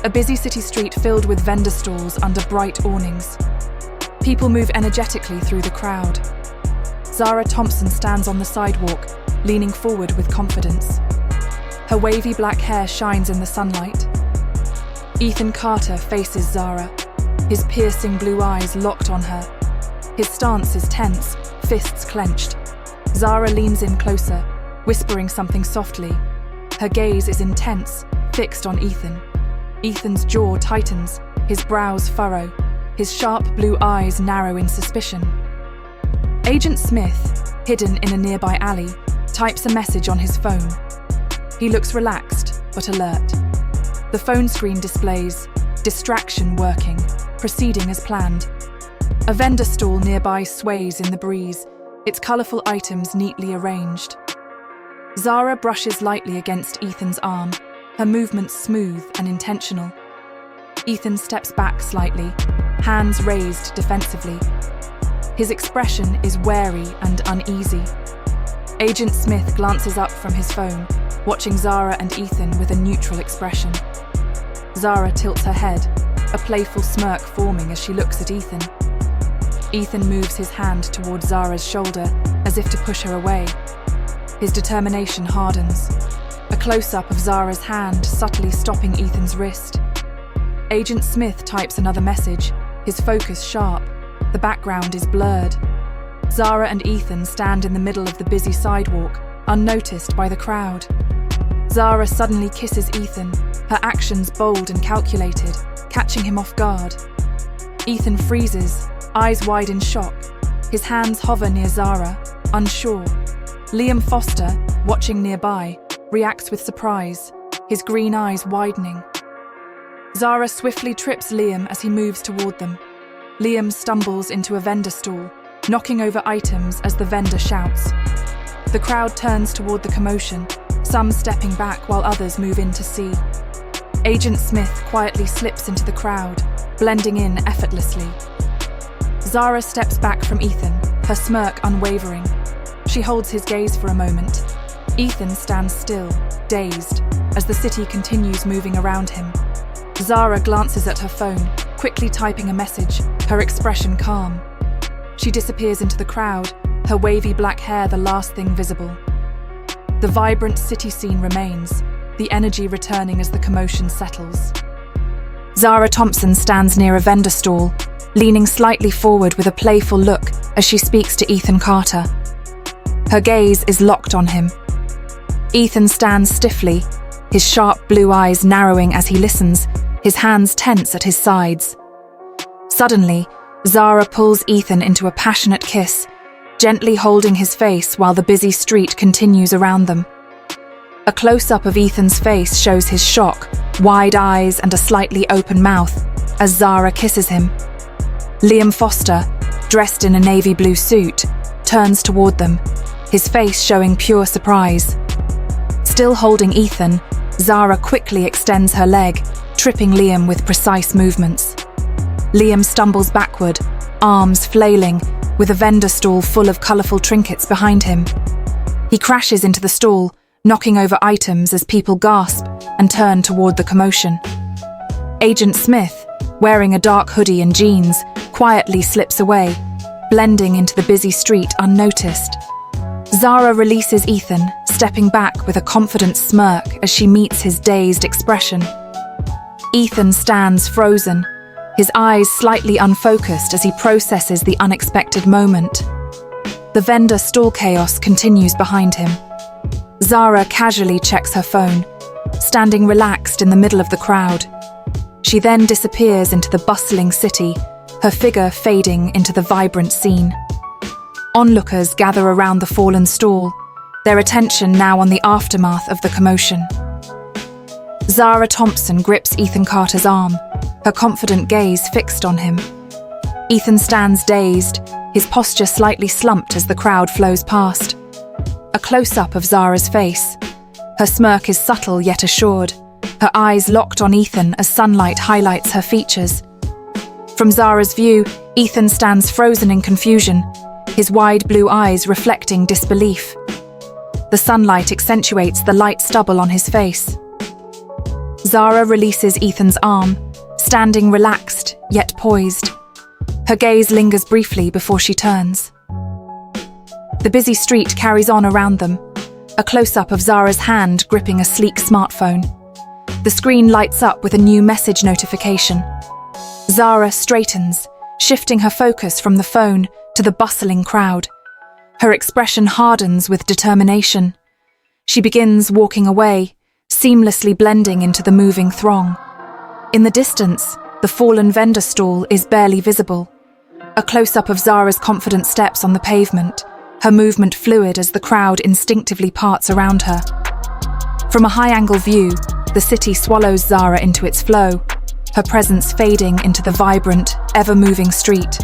A busy city street filled with vendor stalls under bright awnings. People move energetically through the crowd. Zara Thompson stands on the sidewalk, leaning forward with confidence. Her wavy black hair shines in the sunlight. Ethan Carter faces Zara, his piercing blue eyes locked on her. His stance is tense, fists clenched. Zara leans in closer, whispering something softly. Her gaze is intense, fixed on Ethan. Ethan's jaw tightens, his brows furrow, his sharp blue eyes narrow in suspicion. Agent Smith, hidden in a nearby alley, types a message on his phone. He looks relaxed, but alert. The phone screen displays distraction working, proceeding as planned. A vendor stall nearby sways in the breeze, its colourful items neatly arranged. Zara brushes lightly against Ethan's arm, her movements smooth and intentional. Ethan steps back slightly, hands raised defensively. His expression is wary and uneasy. Agent Smith glances up from his phone, watching Zara and Ethan with a neutral expression. Zara tilts her head, a playful smirk forming as she looks at Ethan. Ethan moves his hand towards Zara's shoulder, as if to push her away. His determination hardens. A close-up of Zara's hand subtly stopping Ethan's wrist. Agent Smith types another message, his focus sharp. The background is blurred. Zara and Ethan stand in the middle of the busy sidewalk, unnoticed by the crowd. Zara suddenly kisses Ethan, her actions bold and calculated, catching him off guard. Ethan freezes, eyes wide in shock. His hands hover near Zara, unsure. Liam Foster, watching nearby, reacts with surprise, his green eyes widening. Zara swiftly trips Liam as he moves toward them. Liam stumbles into a vendor stall, knocking over items as the vendor shouts. The crowd turns toward the commotion, some stepping back while others move in to see. Agent Smith quietly slips into the crowd, blending in effortlessly. Zara steps back from Ethan, her smirk unwavering. She holds his gaze for a moment. Ethan stands still, dazed, as the city continues moving around him. Zara glances at her phone, quickly typing a message, her expression calm. She disappears into the crowd, her wavy black hair the last thing visible. The vibrant city scene remains, the energy returning as the commotion settles. Zara Thompson stands near a vendor stall, leaning slightly forward with a playful look as she speaks to Ethan Carter. Her gaze is locked on him. Ethan stands stiffly, his sharp blue eyes narrowing as he listens, his hands tense at his sides. Suddenly, Zara pulls Ethan into a passionate kiss, gently holding his face while the busy street continues around them. A close-up of Ethan's face shows his shock, wide eyes and a slightly open mouth as Zara kisses him. Liam Foster, dressed in a navy blue suit, turns toward them, his face showing pure surprise. Still holding Ethan, Zara quickly extends her leg, tripping Liam with precise movements. Liam stumbles backward, arms flailing, with a vendor stall full of colourful trinkets behind him. He crashes into the stall, knocking over items as people gasp and turn toward the commotion. Agent Smith, wearing a dark hoodie and jeans, quietly slips away, blending into the busy street unnoticed. Zara releases Ethan, stepping back with a confident smirk as she meets his dazed expression. Ethan stands frozen, his eyes slightly unfocused as he processes the unexpected moment. The vendor stall chaos continues behind him. Zara casually checks her phone, standing relaxed in the middle of the crowd. She then disappears into the bustling city, her figure fading into the vibrant scene. Onlookers gather around the fallen stall, their attention now on the aftermath of the commotion. Zara Thompson grips Ethan Carter's arm, her confident gaze fixed on him. Ethan stands dazed, his posture slightly slumped as the crowd flows past. A close-up of Zara's face. Her smirk is subtle yet assured, her eyes locked on Ethan as sunlight highlights her features. From Zara's view, Ethan stands frozen in confusion, his wide blue eyes reflecting disbelief. The sunlight accentuates the light stubble on his face. Zara releases Ethan's arm, standing relaxed yet poised. Her gaze lingers briefly before she turns. The busy street carries on around them, a close-up of Zara's hand gripping a sleek smartphone. The screen lights up with a new message notification. Zara straightens, shifting her focus from the phone to the bustling crowd. Her expression hardens with determination. She begins walking away, seamlessly blending into the moving throng. In the distance, the fallen vendor stall is barely visible. A close-up of Zara's confident steps on the pavement, her movement fluid as the crowd instinctively parts around her. From a high-angle view, the city swallows Zara into its flow, her presence fading into the vibrant, ever-moving street.